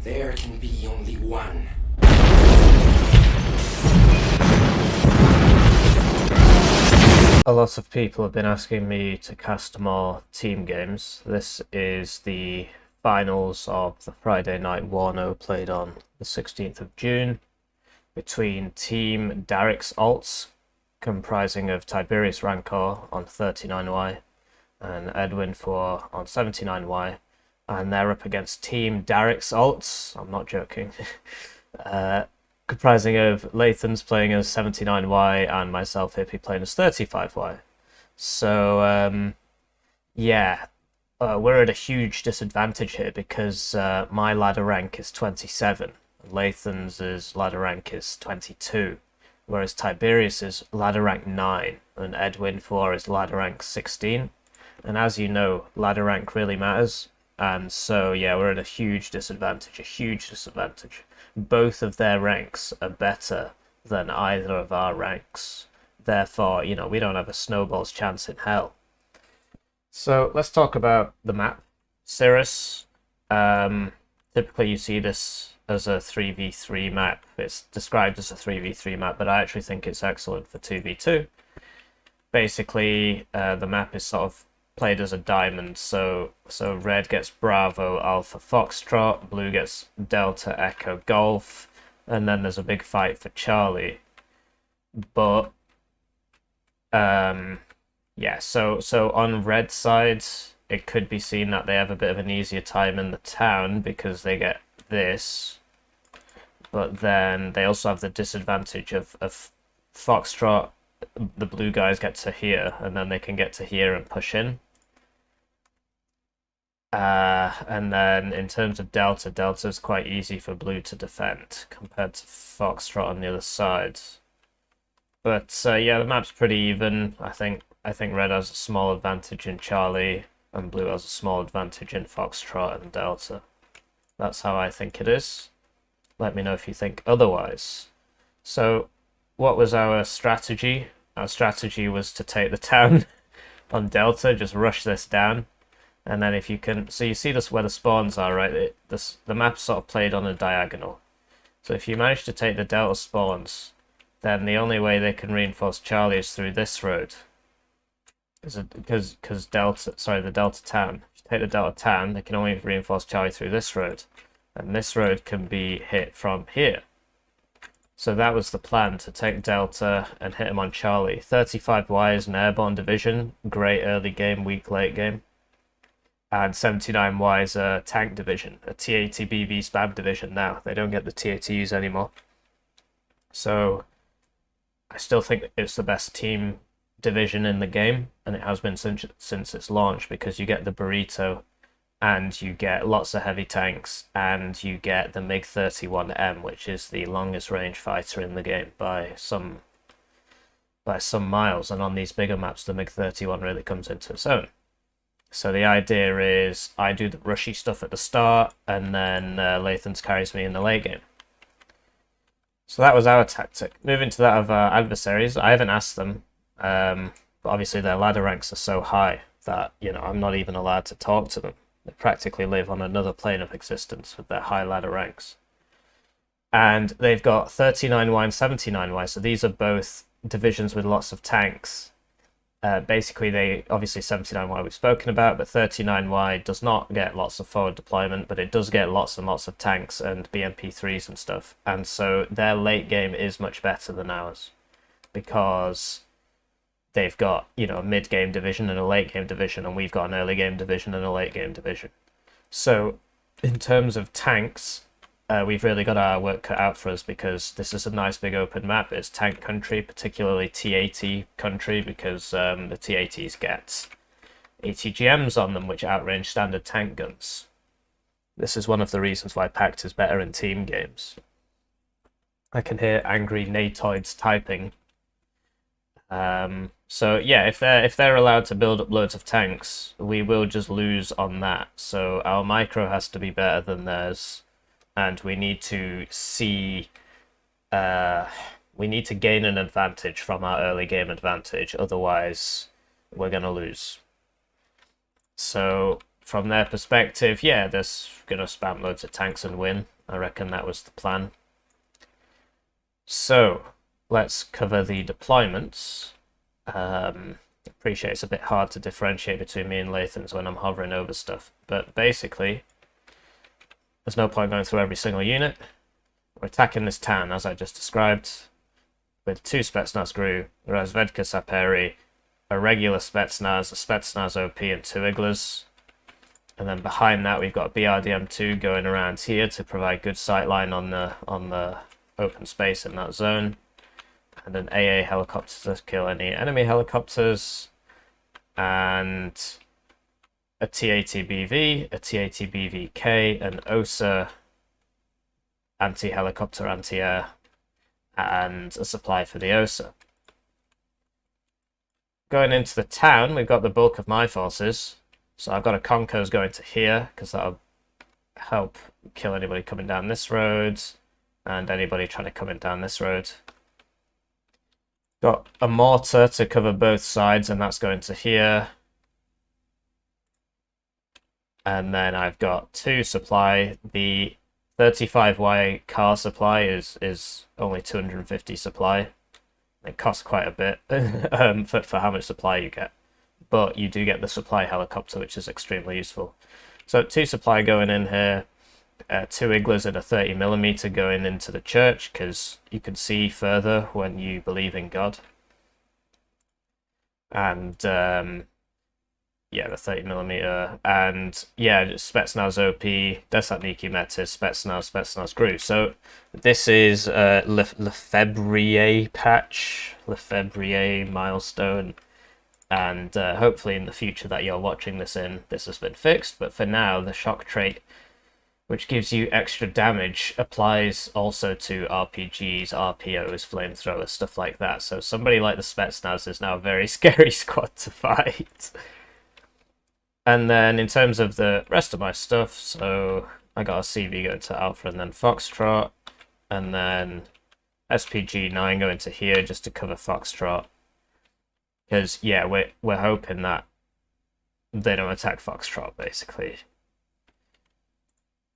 There can be only one. A lot of people have been asking me to cast more team games. This is the finals of the Friday night Warno played on the 16th of June between Team Darrick's Alts, comprising of Tiberius-Rancor on 39Y and edwinfuor on 79Y, and they're up against Team Darrick's Alts, I'm not joking, comprising of Lathans playing as 79Y and myself, Hippie, playing as 35Y. So, yeah, we're at a huge disadvantage here because my ladder rank is 27, and Lathan's ladder rank is 22, whereas Tiberius's ladder rank 9, and edwinfuor is ladder rank 16. And as you know, ladder rank really matters, and so, yeah, we're at a huge disadvantage, Both of their ranks are better than either of our ranks. Therefore, you know, we don't have a snowball's chance in hell. So let's talk about the map. Cyrus, typically you see this as a 3v3 map. It's described as a 3v3 map, but I actually think it's excellent for 2v2. Basically, the map is sort of played as a diamond, so red gets Bravo, Alpha, Foxtrot, blue gets Delta, Echo, Golf, and then there's a big fight for Charlie. But yeah, so on red side, it could be seen that they have a bit of an easier time in the town because they get this, but then they also have the disadvantage of Foxtrot. The blue guys get to here, and then they can get to here and push in. And then in terms of Delta is quite easy for blue to defend compared to Foxtrot on the other side. But yeah, the map's pretty even. I think red has a small advantage in Charlie, and blue has a small advantage in Foxtrot and Delta. That's how I think it is. Let me know if you think otherwise. So, what was our strategy? Our strategy was to take the town on Delta, just rush this down, and then if you can, so you see this where the spawns are, right? The map's sort of played on a diagonal. So if you manage to take the Delta spawns, then the only way they can reinforce Charlie is through this road. Because the Delta town. If you take the Delta town, they can only reinforce Charlie through this road, and this road can be hit from here. So that was the plan, to take Delta and hit him on Charlie. 35Y is an airborne division, great early game, weak late game. And 79Y is a tank division, a TATBV spam division now. They don't get the TATs anymore. So I still think it's the best team division in the game, and it has been since its launch, because you get the burrito, and you get lots of heavy tanks, and you get the MiG-31M, which is the longest range fighter in the game by some miles. And on these bigger maps, the MiG-31 really comes into its own. So the idea is I do the rushy stuff at the start, and then Lathans carries me in the late game. So that was our tactic. Moving to that of our adversaries, I haven't asked them, but obviously their ladder ranks are so high that, you know, I'm not even allowed to talk to them. They practically live on another plane of existence with their high ladder ranks. And they've got 39Y and 79Y, so these are both divisions with lots of tanks. Basically, obviously 79Y we've spoken about, but 39Y does not get lots of forward deployment, but it does get lots and lots of tanks and BMP3s and stuff. And so their late game is much better than ours, because they've got, you know, a mid-game division and a late-game division, and we've got an early-game division and a late-game division. So, in terms of tanks, we've really got our work cut out for us, because this is a nice big open map. It's tank country, particularly TAT country, because the TATs get ATGMs on them, which outrange standard tank guns. This is one of the reasons why Pact is better in team games. I can hear angry natoids typing. So yeah, if they're allowed to build up loads of tanks, we will just lose on that. So our micro has to be better than theirs, and we need to see, we need to gain an advantage from our early game advantage. Otherwise, we're gonna lose. So from their perspective, yeah, they're gonna spam loads of tanks and win. I reckon that was the plan. So let's cover the deployments. Appreciate it's a bit hard to differentiate between me and Lathans when I'm hovering over stuff, but basically there's no point going through every single unit. We're attacking this town as I just described with 2 Spetsnaz GRU, Razvedka Saperi, a regular Spetsnaz, a Spetsnaz OP, and 2 Iglas. And then behind that we've got BRDM2 going around here to provide good sightline on the open space in that zone. And an AA helicopter to kill any enemy helicopters. And a TATBV, a TATBVK, an OSA anti-helicopter, anti-air, and a supply for the OSA. Going into the town, we've got the bulk of my forces. So I've got a Concos going to here, because that'll help kill anybody coming down this road, and anybody trying to come in down this road. Got a mortar to cover both sides, and that's going to here. And then I've got 2 supply. The 35Y car supply is only 250 supply. It costs quite a bit for how much supply you get. But you do get the supply helicopter, which is extremely useful. So 2 supply going in here. 2 Iglas and a 30mm going into the church, because you can see further when you believe in God. And yeah, the 30mm, and yeah, Spetsnaz OP, Desatniki Metis, Spetsnaz GRU. So this is Lefebvre patch, Lefebvre Milestone, and hopefully in the future that you're watching this in, this has been fixed. But for now, the shock trait, which gives you extra damage, applies also to RPGs, RPOs, flamethrowers, stuff like that. So somebody like the Spetsnaz is now a very scary squad to fight. And then in terms of the rest of my stuff, so I got a CV going to Alpha and then Foxtrot, and then SPG-9 going to here just to cover Foxtrot. Because, yeah, we're hoping that they don't attack Foxtrot, basically.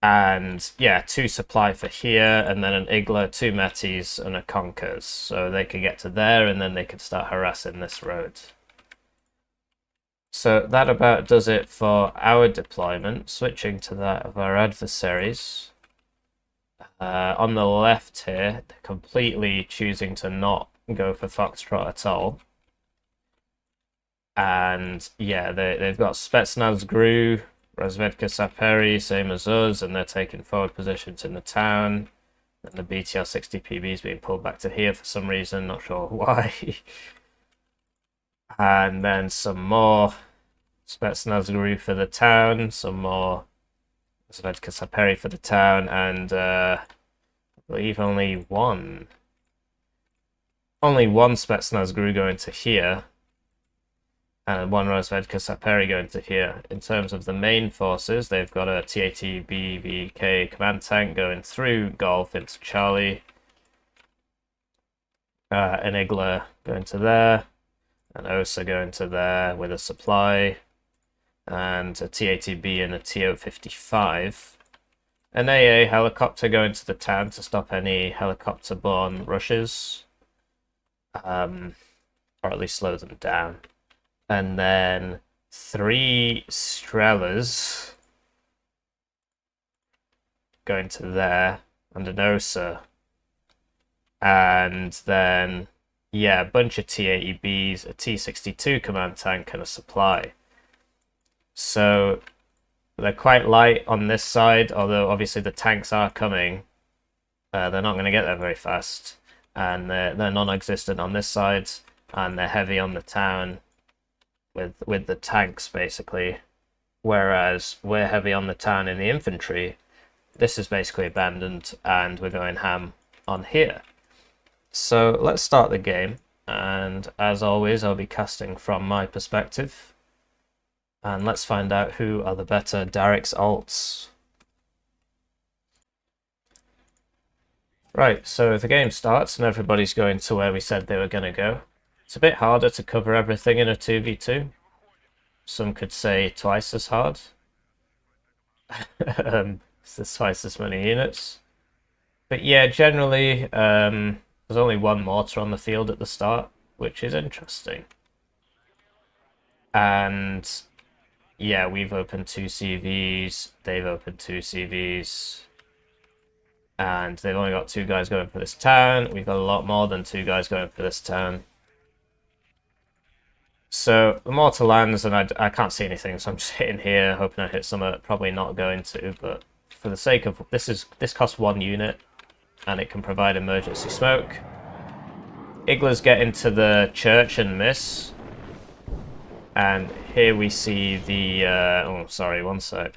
And yeah, 2 supply for here, and then an Igla, 2 Metis, and a Conkers. So they could get to there, and then they could start harassing this road. So that about does it for our deployment. Switching to that of our adversaries. On the left here, they're completely choosing to not go for Foxtrot at all. And yeah, they've got Spetsnaz GRU, Razvedka Saperi, same as us, and they're taking forward positions in the town. And the BTR-60PB is being pulled back to here for some reason, not sure why. And then some more Spetsnaz GRU for the town, some more Razvedka Saperi for the town, and I believe only one Spetsnaz GRU going to here. And 1 Razvedka Saperi going to here. In terms of the main forces, they've got a TATBVK command tank going through Golf into Charlie. An Igla going to there. An OSA going to there with a supply. And a TATB and a TO-55. An AA helicopter going to the town to stop any helicopter-borne rushes. Or at least slow them down. And then 3 Strelers going to there, and an OSA. And then, yeah, a bunch of T-80Bs, a T-62 command tank, and a supply. So they're quite light on this side, although obviously the tanks are coming. They're not going to get there very fast. And they're non-existent on this side, and they're heavy on the town. With the tanks, basically, whereas we're heavy on the town in the infantry. This is basically abandoned, and we're going ham on here. So let's start the game, and as always, I'll be casting from my perspective, and let's find out who are the better Derek's alts. Right, so the game starts, and everybody's going to where we said they were going to go. It's a bit harder to cover everything in a 2v2. Some could say twice as hard. There's twice as many units. But yeah, generally, there's only one mortar on the field at the start, which is interesting. And yeah, we've opened 2 CVs, they've opened 2 CVs, and they've only got 2 guys going for this town. We've got a lot more than 2 guys going for this town. So the mortar lands, and I can't see anything, so I'm just hitting here, hoping I hit somewhere. Probably not going to, but for the sake of this costs 1 unit, and it can provide emergency smoke. Igglers get into the church and miss. And here we see the... oh, sorry, one sec.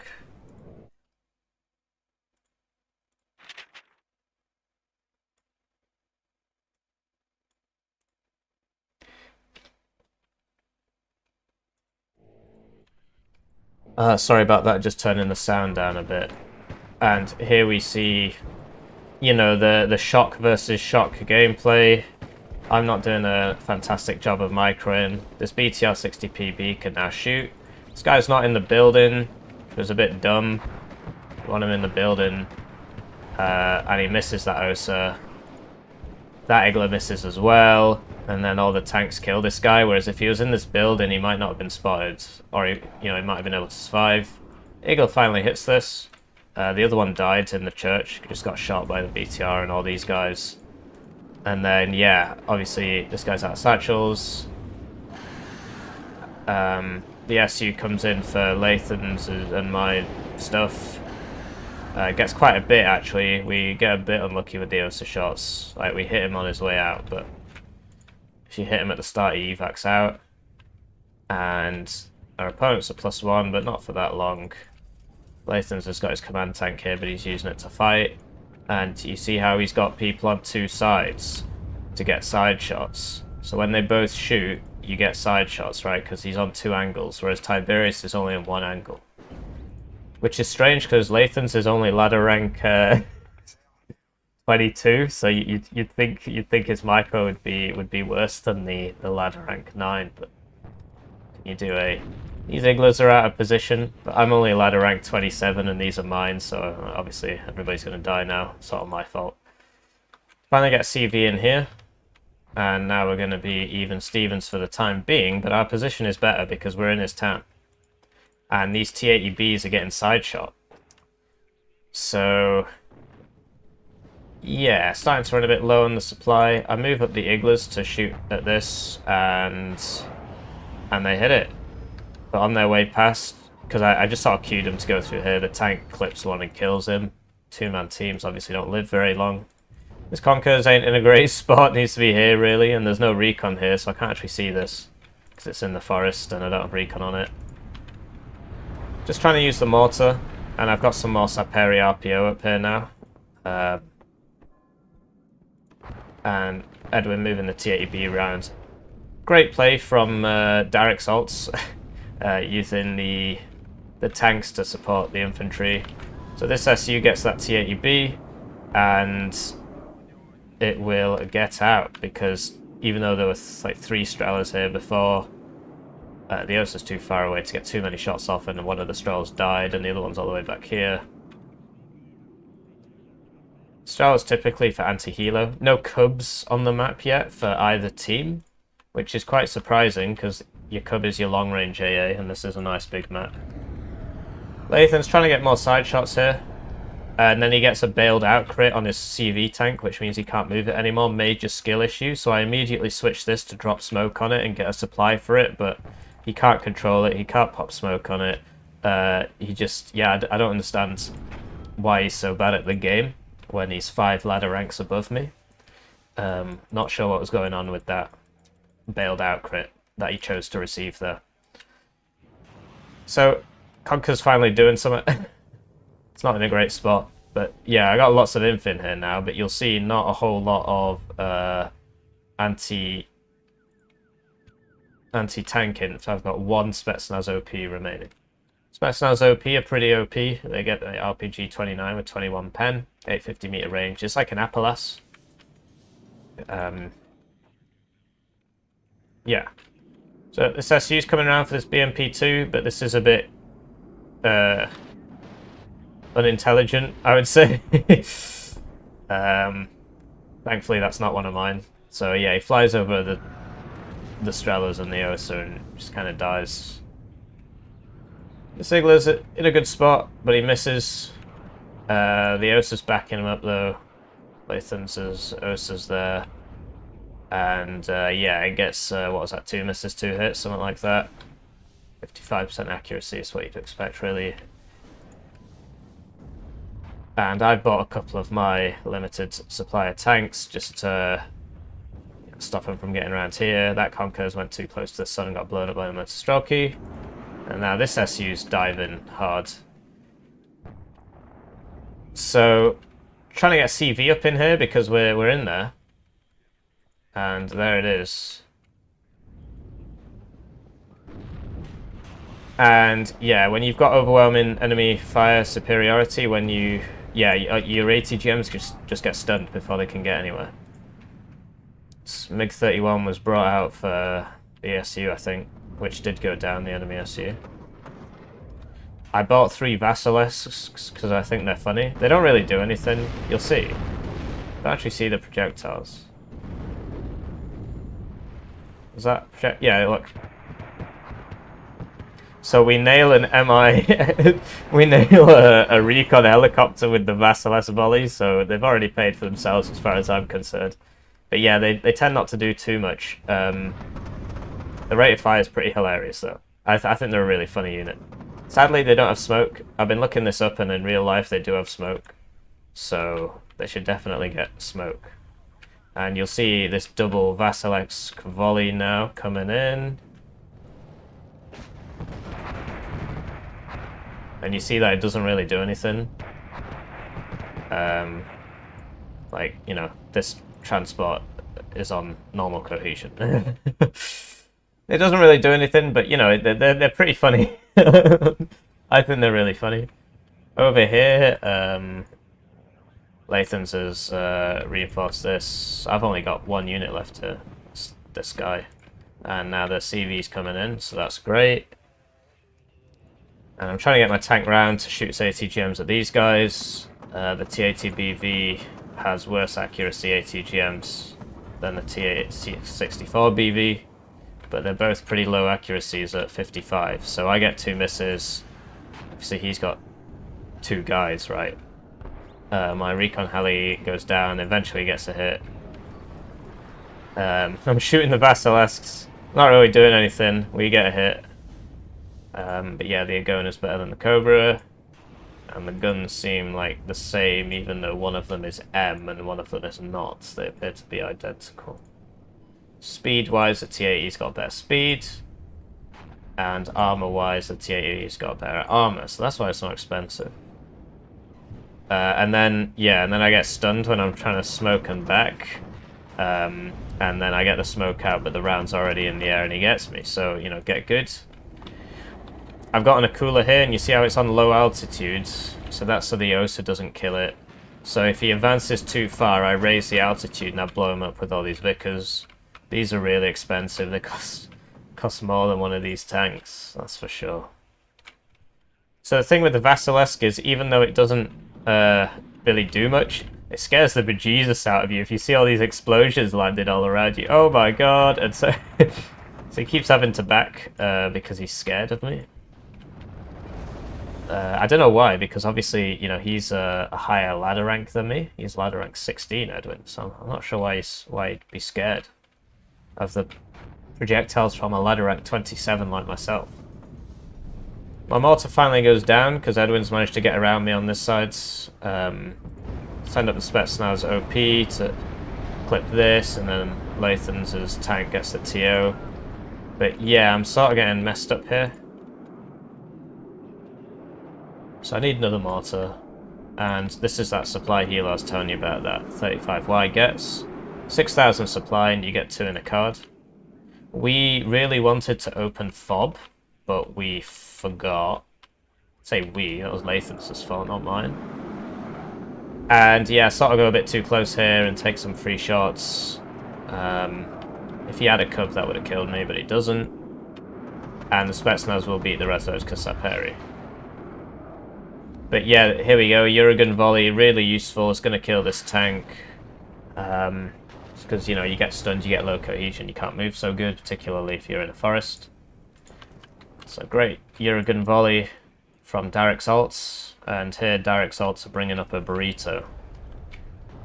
Sorry about that, just turning the sound down a bit. And here we see, you know, the shock versus shock gameplay. I'm not doing a fantastic job of microing. This BTR-60PB can now shoot. This guy's not in the building. It was a bit dumb. Want him in the building. And he misses that OSA. That Iggler misses as well. And then all the tanks kill this guy, whereas if he was in this building, he might not have been spotted. Or, he might have been able to survive. Iggler finally hits this. The other one died in the church. Just got shot by the BTR and all these guys. And then, yeah, obviously this guy's out of satchels. The SU comes in for Lathans and my stuff. Gets quite a bit, actually. We get a bit unlucky with the OSA shots. Like, we hit him on his way out, but if you hit him at the start, he evacs out. And our opponent's a +1, but not for that long. Lathans has got his command tank here, but he's using it to fight. And you see how he's got people on 2 sides to get side shots. So when they both shoot, you get side shots, right? Because he's on 2 angles, whereas Tiberius is only on 1 angle. Which is strange, because Lathans is only ladder rank 22, so you'd think his micro would be worse than the ladder rank 9. But can you do a... These Igglers are out of position, but I'm only ladder rank 27 and these are mine, so obviously everybody's going to die now. It's not my fault. Finally get CV in here, and now we're going to be even Stevens for the time being, but our position is better because we're in his town. And these T-80Bs are getting side shot. So, yeah, starting to run a bit low on the supply. I move up the Igglers to shoot at this, and they hit it. But on their way past, because I just sort of queued him to go through here, the tank clips one and kills him. 2-man teams obviously don't live very long. This Conkers ain't in a great spot, needs to be here really, and there's no recon here, so I can't actually see this. Because it's in the forest and I don't have recon on it. Just trying to use the mortar, and I've got some more Saperi RPO up here now. And Edwin moving the T-80B around. Great play from Derek Saltz. Using the tanks to support the infantry. So this SU gets that T-80B, and it will get out, because even though there was like 3 Strelers here before, the OSA's too far away to get too many shots off, and one of the Strelers died, and the other one's all the way back here. Strelers typically for anti-helo. No Cubs on the map yet for either team, which is quite surprising, because your Cub is your long-range AA, and this is a nice big map. Lathan's trying to get more side shots here. And then he gets a bailed out crit on his CV tank, which means he can't move it anymore. Major skill issue, so I immediately switch this to drop smoke on it and get a supply for it, but he can't control it, he can't pop smoke on it. He just, yeah, I don't understand why he's so bad at the game when he's 5 ladder ranks above me. Not sure what was going on with that bailed out crit that he chose to receive there. So, Conker's finally doing something. It's not in a great spot, but yeah, I got lots of inf in here now, but you'll see not a whole lot of anti-tank inf. I've got 1 Spetsnaz OP remaining. Spetsnaz OP are pretty OP. They get the RPG 29 with 21 pen, 850 meter range. It's like an Appalachian. Yeah. So this SU's coming around for this BMP2, but this is a bit unintelligent, I would say. Thankfully, that's not one of mine. So yeah, he flies over the Strelas and the Osa and just kind of dies. The Sigler's in a good spot, but he misses. The Osa's backing him up though. Lathans' Osa's there. And yeah, it gets, what was that, 2 misses, 2 hits, something like that. 55% accuracy is what you'd expect, really. And I bought a couple of my limited supply of tanks just to stop him from getting around here. That Conquerors went too close to the sun and got blown up by the motor Strelk. And now this SU's diving hard. So, trying to get CV up in here because we're in there. And there it is. And yeah, when you've got overwhelming enemy fire superiority, when you... yeah, your ATGMs just get stunned before they can get anywhere. MiG-31 was brought out for the SU, I think, which did go down, the enemy SU. I bought 3 Vasilisks because I think they're funny. They don't really do anything. You'll see. You don't actually see the projectiles. Is that project? Yeah, look. So we nail an MI, we nail a recon helicopter with the Vasilis volleys, so they've already paid for themselves as far as I'm concerned. But yeah, they tend not to do too much. The rate of fire is pretty hilarious though. I think they're a really funny unit. Sadly, they don't have smoke. I've been looking this up, and in real life they do have smoke. So they should definitely get smoke. And you'll see this double Vasilex volley now coming in. And you see that it doesn't really do anything. Like, you know, this transport is on normal cohesion. It doesn't really do anything, but, you know, they're pretty funny. I think they're really funny. Over here, Lathans has reinforced this. I've only got 1 unit left here. It's this guy. And now the CV's coming in, so that's great. And I'm trying to get my tank round to shoot its ATGMs at these guys. The T80BV has worse accuracy ATGMs than the T64BV, but they're both pretty low accuracies at 55. So I get 2 misses. Obviously he's got 2 guys, right? My recon heli goes down, eventually gets a hit. I'm shooting the Vasilisks, not really doing anything. We get a hit. But yeah, the Agona's better than the Cobra. And the guns seem like the same, even though one of them is M and one of them is not. They appear to be identical. Speed-wise, the T80's got better speed. And armor-wise, the T80's got better armor. So that's why it's not expensive. And then, yeah, and then I get stunned when I'm trying to smoke and back. And then I get the smoke out, but the round's already in the air and he gets me. So, you know, get good. I've got an Akula here, and you see how it's on low altitudes. So that's so the Osa doesn't kill it. So if he advances too far, I raise the altitude and I blow him up with all these Vickers. These are really expensive. They cost more than one of these tanks, that's for sure. So the thing with the Vasilisk is, even though it doesn't really do much, it scares the bejesus out of you. If you see all these explosions landed all around you, oh my god! And so, so he keeps having to back because he's scared of me. I don't know why, because obviously, you know, he's a higher ladder rank than me. He's ladder rank 16, Edwin, so I'm not sure why he'd be scared of the projectiles from a ladder rank 27 like myself. My mortar finally goes down, because Edwin's managed to get around me on this side. Send up the Spetsnaz OP to clip this, and then Lathans' tank gets the TO. But yeah, I'm sort of getting messed up here. So I need another mortar, and this is that supply heal I was telling you about that 35Y gets. 6,000 supply and you get 2 in a card. We really wanted to open FOB, but we forgot. Say we, that was Lathans' fault, not mine. And yeah, sort of go a bit too close here and take some free shots. If he had a cub that would have killed me, but he doesn't. And the Spetsnaz will beat the rest of those Kasaperi. But yeah, here we go. Uragan volley, really useful. It's going to kill this tank. Because, you know, you get stunned, you get low cohesion, you can't move so good, particularly if you're in a forest. So great. Uragan volley from direct salts. And here, direct salts are bringing up a burrito.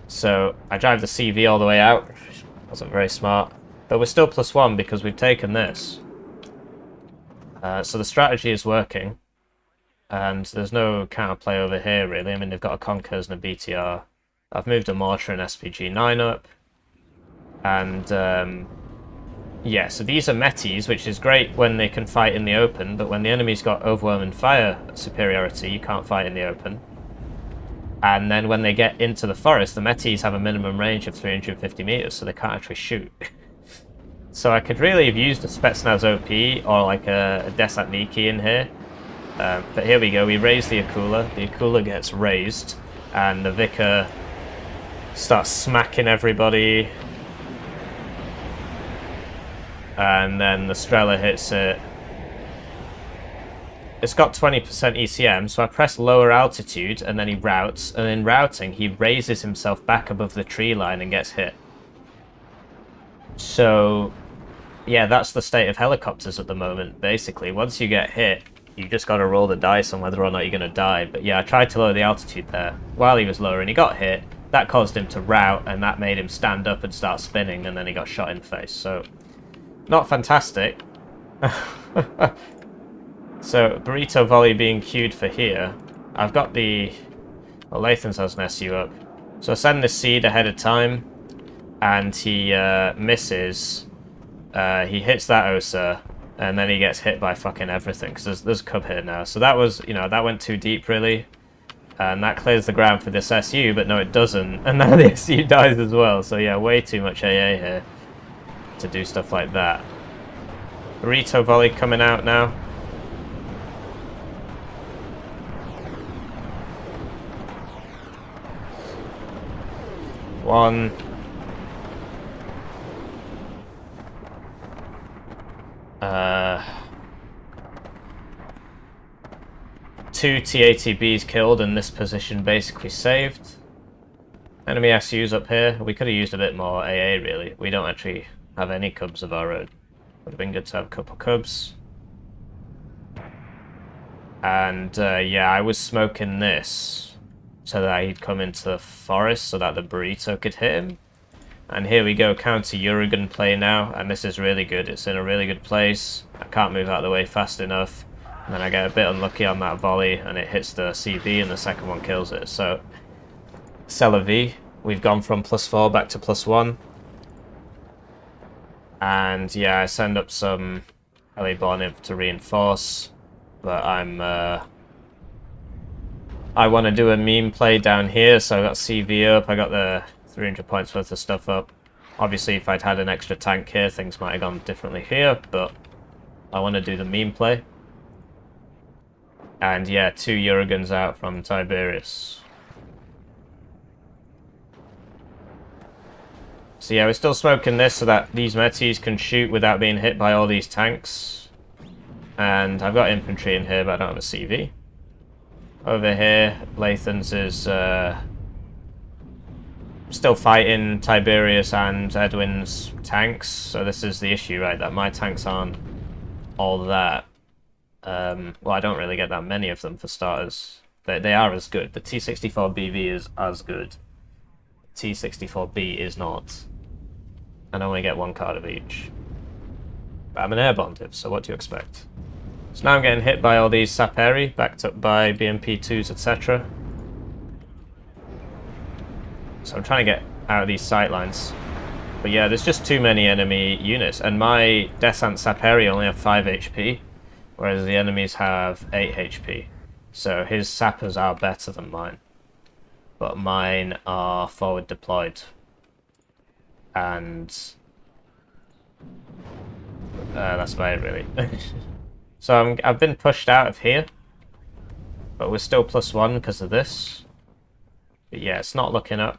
So I drive the CV all the way out. Wasn't very smart. But we're still +1 because we've taken this. So the strategy is working. And there's no counterplay over here, really. I mean, they've got a Conkers and a BTR. I've moved a Mortar and SPG-9 up. And, yeah, so these are Metis, which is great when they can fight in the open, but when the enemy's got overwhelming fire superiority, you can't fight in the open. And then when they get into the forest, the Metis have a minimum range of 350 meters, so they can't actually shoot. So I could really have used a Spetsnaz OP or like a Desant Niki in here. But here we go, we raise the Akula. The Akula gets raised, and the Vicar starts smacking everybody. And then the Strela hits it. It's got 20% ECM, so I press lower altitude, and then he routes. And in routing, he raises himself back above the tree line and gets hit. So, yeah, that's the state of helicopters at the moment, basically. Once you get hit, you just got to roll the dice on whether or not you're going to die. But yeah, I tried to lower the altitude there while he was lower, and he got hit. That caused him to rout, and that made him stand up and start spinning, and then he got shot in the face. So, not fantastic. So, burrito volley being queued for here. I've got the... Well, Lathans has an SU up. So I send the seed ahead of time, and he misses. He hits that Osa, and then he gets hit by fucking everything, because there's a cub here now. So that was, you know, that went too deep, really. And that clears the ground for this SU, but no, it doesn't. And now the SU dies as well. So yeah, way too much AA here to do stuff like that. Burrito volley coming out now. One. Two TATBs killed and this position basically saved. Enemy SUs up here. We could have used a bit more AA, really. We don't actually have any cubs of our own. Would have been good to have a couple cubs. And yeah, I was smoking this so that he'd come into the forest so that the burrito could hit him. And here we go, counter Uragan play now, and this is really good. It's in a really good place. I can't move out of the way fast enough. And then I get a bit unlucky on that volley, and it hits the CV, and the second one kills it. So, c'est la vie. We've gone from +4 back to +1. And yeah, I send up some Heliborn to reinforce, but I want to do a meme play down here, so I got CV up, I got the 300 points worth of stuff up. Obviously, if I'd had an extra tank here, things might have gone differently here, but I want to do the meme play. And yeah, 2 Uragans out from Tiberius. So yeah, we're still smoking this so that these Metis can shoot without being hit by all these tanks. And I've got infantry in here, but I don't have a CV. Over here, Lathans is still fighting Tiberius and Edwin's tanks. So this is the issue, right? That my tanks aren't all that. Well, I don't really get that many of them for starters. They are as good. The T64BV is as good. T64B is not. And I only get 1 card of each. But I'm an airborne div, so what do you expect? So now I'm getting hit by all these Saperi, backed up by BMP2s, etc. So I'm trying to get out of these sight lines. But yeah, there's just too many enemy units. And my Desant Saperi only have 5 HP. Whereas the enemies have 8 HP. So his sappers are better than mine. But mine are forward deployed. And that's about it, really. So I've been pushed out of here. But we're still +1 because of this. But yeah, it's not looking up.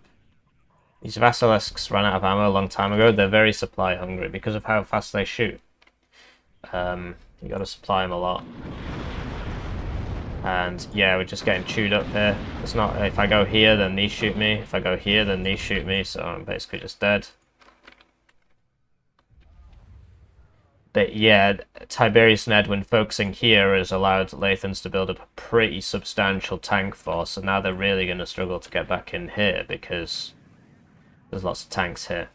These Vasilisks ran out of ammo a long time ago. They're very supply hungry because of how fast they shoot. You gotta supply them a lot. And yeah, we're just getting chewed up here. It's not, if I go here, then these shoot me. If I go here, then these shoot me, so I'm basically just dead. But yeah, Tiberius and Edwin focusing here has allowed Lathans to build up a pretty substantial tank force, and now they're really going to struggle to get back in here because there's lots of tanks here.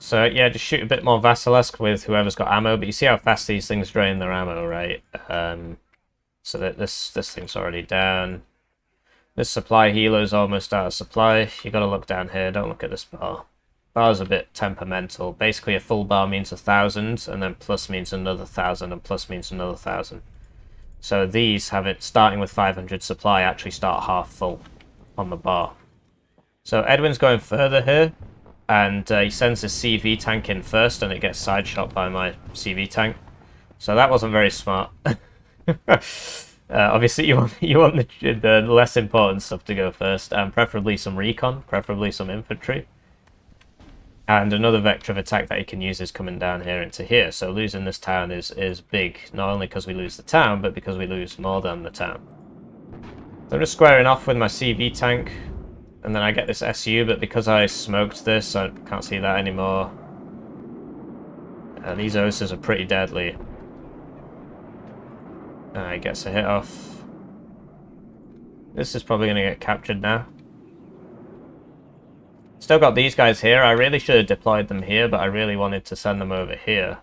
So yeah, just shoot a bit more Vassilisk with whoever's got ammo, but you see how fast these things drain their ammo, right? So that this thing's already down. This supply healer's almost out of supply. You got to look down here, don't look at this bar. Bar's a bit temperamental. Basically a full bar means 1,000, and then plus means another 1,000, and plus means another 1,000. So these have it starting with 500 supply actually start half full on the bar. So Edwin's going further here, and he sends his CV tank in first, and it gets side shot by my CV tank. So that wasn't very smart. Obviously, you want the less important stuff to go first, and preferably some recon, preferably some infantry. And another vector of attack that you can use is coming down here into here. So losing this town is big, not only because we lose the town, but because we lose more than the town. So I'm just squaring off with my CV tank, and then I get this SU, but because I smoked this, I can't see that anymore. These OSs are pretty deadly. He gets a hit off. This is probably going to get captured now. Still got these guys here. I really should have deployed them here, but I really wanted to send them over here.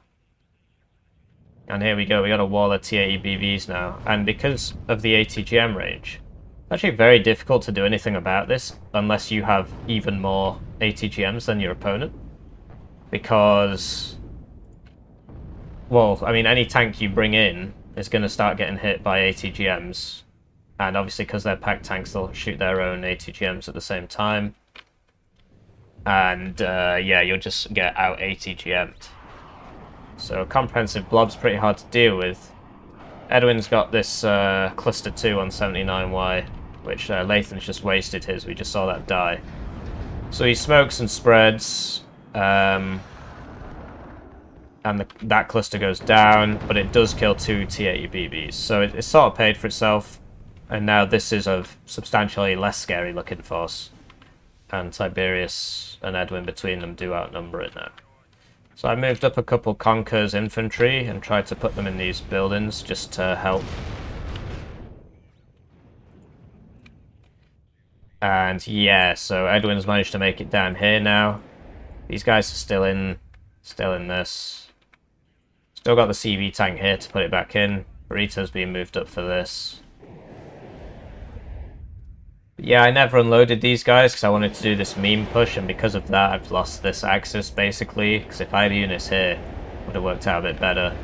And here we go. We got a wall of T80 BBs now. And because of the ATGM range, it's actually very difficult to do anything about this unless you have even more ATGMs than your opponent. Because, well, I mean, any tank you bring in is going to start getting hit by ATGMs. And obviously, because they're packed tanks, they'll shoot their own ATGMs at the same time. And yeah, you'll just get out ATGM'd. So comprehensive blob's pretty hard to deal with. Edwin's got this cluster 2 on 79Y, which Lathans just wasted his. We just saw that die. So he smokes and spreads, and that cluster goes down, but it does kill 2 T80 BBs. So it's sort of paid for itself, and now this is a substantially less scary looking force. And Tiberius and Edwin between them do outnumber it now. So I moved up a couple Conquerors infantry and tried to put them in these buildings just to help. And yeah, so Edwin's managed to make it down here now. These guys are still in this. Still got the CV tank here to put it back in. Burrito's being moved up for this. Yeah, I never unloaded these guys because I wanted to do this meme push, and because of that I've lost this axis basically, because if I had units here it would have worked out a bit better.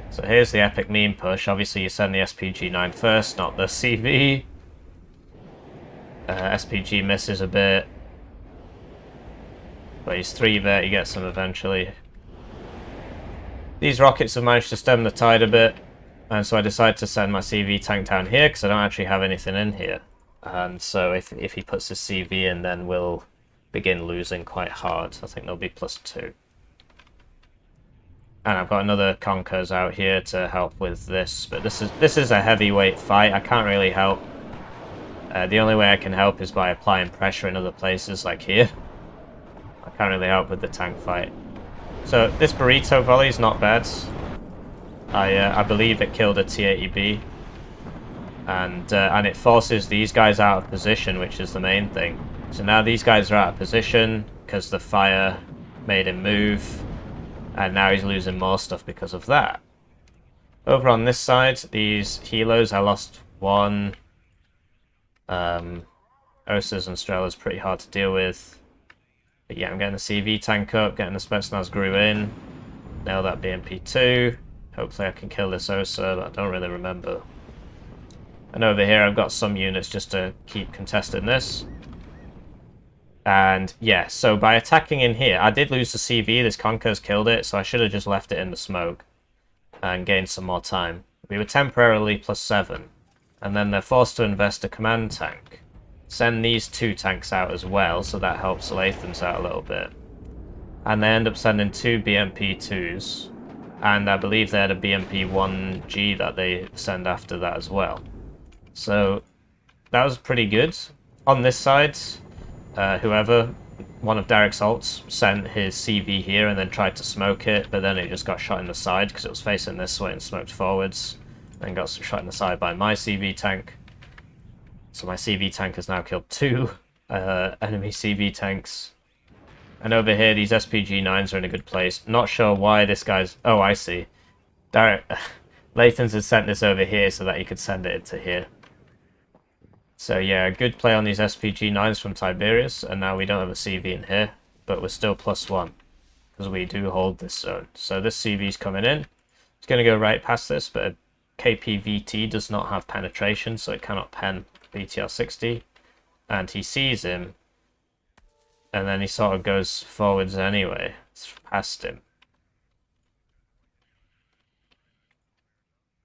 So here's the epic meme push. Obviously you send the SPG-9 first, not the CV. SPG misses a bit, but he's 3 there, he gets them eventually. These rockets have managed to stem the tide a bit, and so I decided to send my CV tank down here because I don't actually have anything in here. And so if he puts his CV in, then we'll begin losing quite hard. I think there'll be +2. And I've got another Conquerors out here to help with this, but this is a heavyweight fight. I can't really help. The only way I can help is by applying pressure in other places, like here. I can't really help with the tank fight. So this burrito volley is not bad. I believe it killed a T80B. And it forces these guys out of position, which is the main thing. So now these guys are out of position because the fire made him move, and now he's losing more stuff because of that. Over on this side, these helos, I lost 1. Osas and Strella's pretty hard to deal with. But yeah, I'm getting the CV tank up, getting the Spetsnaz Gru in. Nail that BMP2. Hopefully I can kill this Osa, but I don't really remember. And over here I've got some units just to keep contesting this. And yeah, so by attacking in here, I did lose the CV, this Conqueror's killed it, so I should have just left it in the smoke and gained some more time. We were temporarily +7, and then they're forced to invest a command tank. Send these 2 tanks out as well, so that helps Lathans out a little bit. And they end up sending 2 BMP2s. and I believe they had a BMP-1G that they send after that as well. So that was pretty good. On this side, whoever, one of Derek's ults, sent his CV here and then tried to smoke it, but then it just got shot in the side because it was facing this way and smoked forwards, then got shot in the side by my CV tank. So my CV tank has now killed 2 enemy CV tanks. And over here, these SPG-9s are in a good place. Not sure why this guy's... Oh, I see. Lathans has sent this over here so that he could send it into here. So yeah, good play on these SPG-9s from Tiberius, and now we don't have a CV in here, but we're still +1, because we do hold this zone. So this CV's coming in. It's going to go right past this, but a KPVT does not have penetration, so it cannot pen BTR-60. And he sees him, and then he sort of goes forwards anyway. It's past him.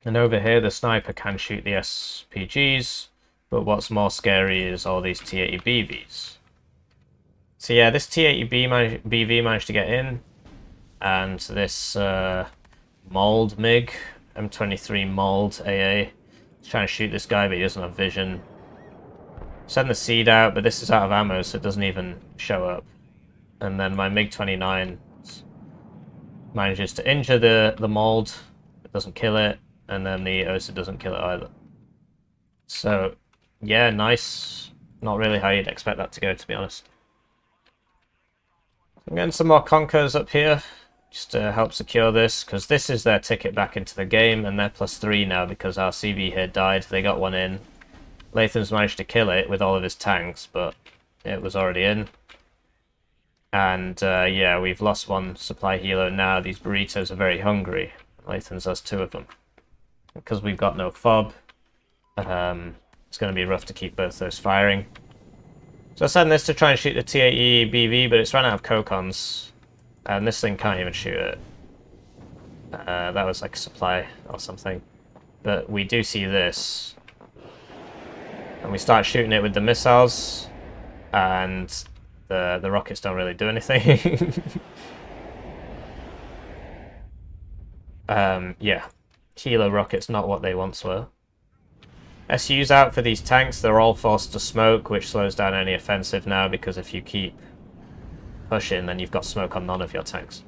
And over here, the sniper can shoot the SPGs, but what's more scary is all these T-80 BVs. So yeah, this T-80 BV managed to get in, and this Mold MiG, M23 Mold AA, is trying to shoot this guy, but he doesn't have vision. Send the seed out, but this is out of ammo, so it doesn't even show up. And then my MiG-29 manages to injure the Mold, it doesn't kill it, and then the OSA doesn't kill it either. So yeah, nice. Not really how you'd expect that to go, to be honest. I'm getting some more Concos up here, just to help secure this, because this is their ticket back into the game, and they're +3 now because our CV here died. They got one in. Lathans managed to kill it with all of his tanks, but it was already in. And yeah, we've lost one supply helo now. These burritos are very hungry. Lathans has 2 of them. Because we've got no fob, it's going to be rough to keep both those firing. So I send this to try and shoot the T-80 BV, but it's run out of Cocons. And this thing can't even shoot it. That was like a supply or something. But we do see this. And we start shooting it with the missiles. And the rockets don't really do anything. Yeah. Kilo rockets, not what they once were. SU's out for these tanks. They're all forced to smoke, which slows down any offensive now, because if you keep pushing, then you've got smoke on none of your tanks.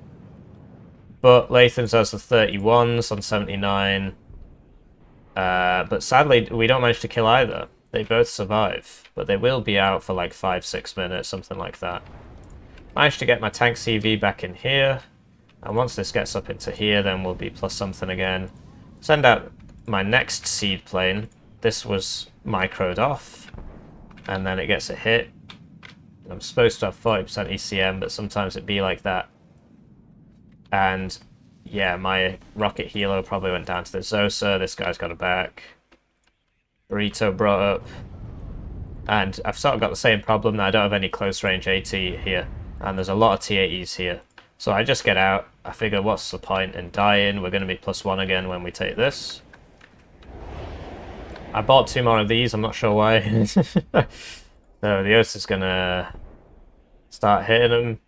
But Lathans has the 31s on 79. But sadly, we don't manage to kill either. They both survive, but they will be out for like 5-6 minutes, something like that. Managed to get my tank CV back in here, and once this gets up into here, then we'll be plus something again. Send out my next seed plane. This was microed off, and then it gets a hit. I'm supposed to have 40% ECM, but sometimes it'd be like that. And yeah, my rocket helo probably went down to the Zosa. This guy's got a back. Burrito brought up. And I've sort of got the same problem that I don't have any close range AT here. And there's a lot of T-80s here. So I just get out. I figure, what's the point in dying? We're going to be +1 again when we take this. I bought 2 more of these. I'm not sure why. So the OSA's going to start hitting them.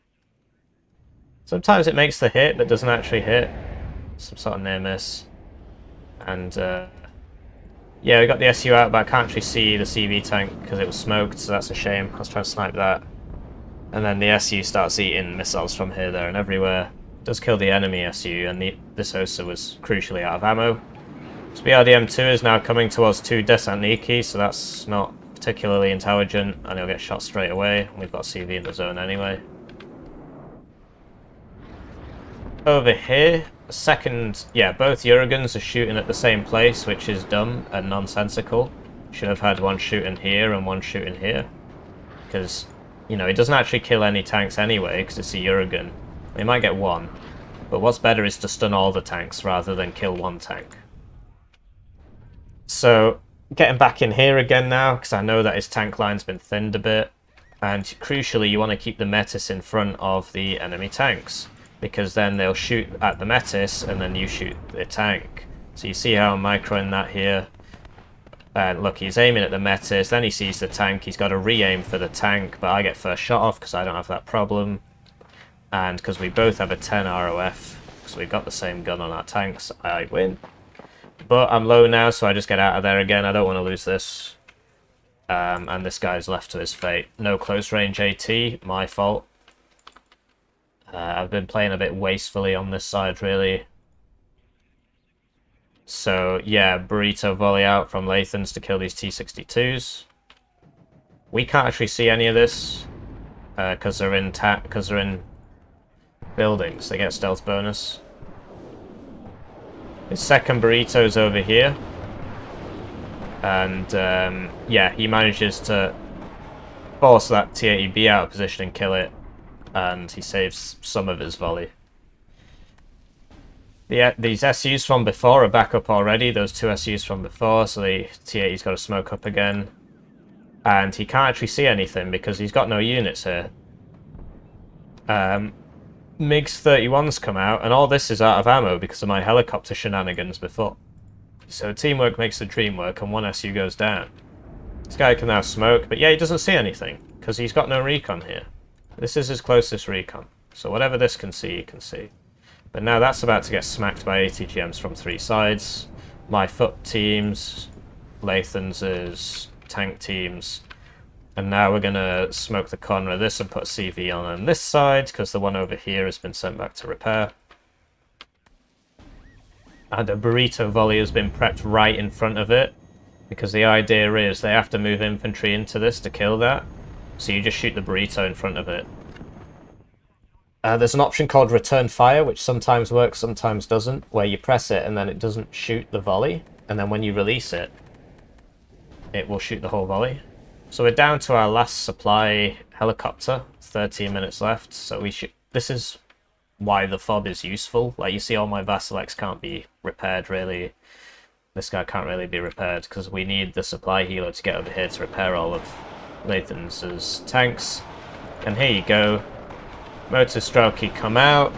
Sometimes it makes the hit, but doesn't actually hit. Some sort of near miss. And yeah, we got the SU out, but I can't actually see the CV tank because it was smoked, so that's a shame. I was trying to snipe that. And then the SU starts eating missiles from here, there, and everywhere. Does kill the enemy SU, and this OSA was crucially out of ammo. So BRDM2 is now coming towards 2 Desantniki, so that's not particularly intelligent, and he'll get shot straight away. We've got CV in the zone anyway. Over here, yeah, both Uragans are shooting at the same place, which is dumb and nonsensical. Should have had one shooting here and one shooting here. Because, you know, it doesn't actually kill any tanks anyway, because it's a Uragan. They might get one, but what's better is to stun all the tanks rather than kill one tank. So, getting back in here again now, because I know that his tank line's been thinned a bit. And crucially, you want to keep the Metis in front of the enemy tanks, because then they'll shoot at the Metis and then you shoot the tank. So you see how I'm microing that here. And look, he's aiming at the Metis, then he sees the tank, he's got to re-aim for the tank, but I get first shot off because I don't have that problem. And because we both have a 10 ROF, because we've got the same gun on our tanks. I win. But I'm low now, so I just get out of there again. I don't want to lose this. And this guy's left to his fate. No close range AT, my fault. I've been playing a bit wastefully on this side, really. So, yeah, burrito volley out from Lathans to kill these T-62s. We can't actually see any of this, because they're in buildings. They get stealth bonus. His second burrito's over here. And, yeah, he manages to force that T-80B out of position and kill it. And he saves some of his volley. Yeah, these SUs from before are back up already. Those two SUs from before, so the T-80's got to smoke up again. And he can't actually see anything because he's got no units here. MiG-31's come out, and all this is out of ammo because of my helicopter shenanigans before. So teamwork makes the dream work, and one SU goes down. This guy can now smoke, but yeah, he doesn't see anything because he's got no recon here. This is his closest recon, so whatever this can see, you can see. But now that's about to get smacked by ATGMs from three sides. My foot teams, Lathans's tank teams, and now we're going to smoke the corner of this and put a CV on this side, because the one over here has been sent back to repair. And a burrito volley has been prepped right in front of it, because the idea is they have to move infantry into this to kill that. So you just shoot the burrito in front of it. There's an option called return fire, which sometimes works, sometimes doesn't, where you press it and then it doesn't shoot the volley, and then when you release it, it will shoot the whole volley. So we're down to our last supply helicopter, 13 minutes left, so we should... This is why the fob is useful. Like, you see all my Vasilex can't be repaired, really. This guy can't really be repaired, because we need the supply helo to get over here to repair all of Lathans's tanks. And here you go. Motor Strelky come out.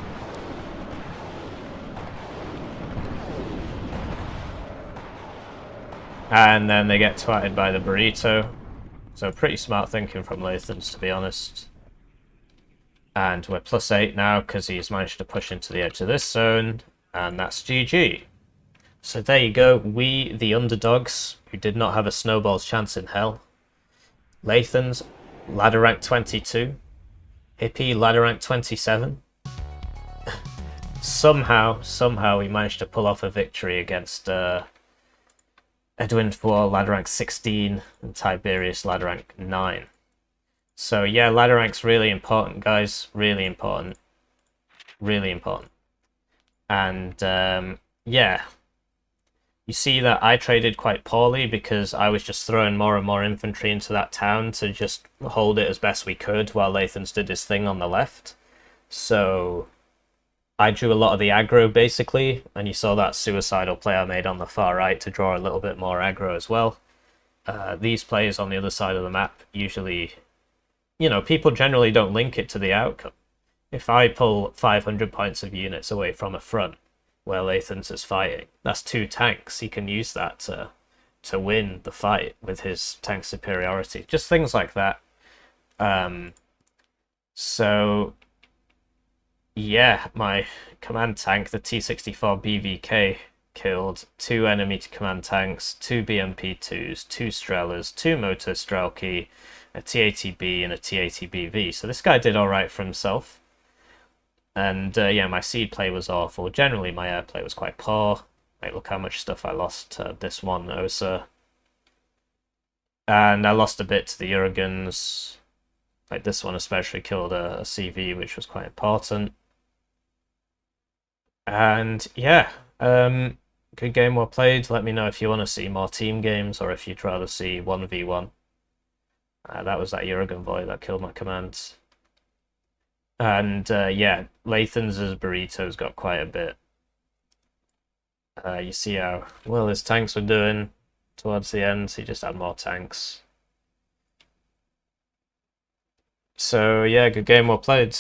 And then they get twatted by the burrito. So pretty smart thinking from Lathans, to be honest. And we're +8 now because he's managed to push into the edge of this zone. And that's GG. So there you go. We, the underdogs, who did not have a snowball's chance in hell. Lathans, ladder rank 22. Hippie, ladder rank 27. somehow we managed to pull off a victory against edwinfuor, ladder rank 16, and Tiberius, ladder rank 9. So yeah, ladder rank's really important, guys. Really important. Really important. And yeah, you see that I traded quite poorly because I was just throwing more and more infantry into that town to just hold it as best we could while Lathans did his thing on the left. So I drew a lot of the aggro, basically, and you saw that suicidal play I made on the far right to draw a little bit more aggro as well. These plays on the other side of the map usually, you know, people generally don't link it to the outcome. If I pull 500 points of units away from a front where Lathans is fighting, that's 2 tanks. He can use that to win the fight with his tank superiority. Just things like that. So yeah, my command tank, the T-64 BVK, killed 2 enemy command tanks, 2 BMP-2s, 2 Strelas, 2 Motor Strelky, a T-80B and a T-80BV. So this guy did alright for himself. And yeah, my seed play was awful. Generally, my air play was quite poor. Like, look how much stuff I lost to this one OSA. And I lost a bit to the Uragans. Like, this one especially killed a CV, which was quite important. And yeah, good game, well played. Let me know if you want to see more team games or if you'd rather see 1v1. That was that Uragan boy that killed my command. And yeah, Lathans's burritos got quite a bit. You see how well his tanks were doing towards the end. He just had more tanks. So yeah, good game, well played.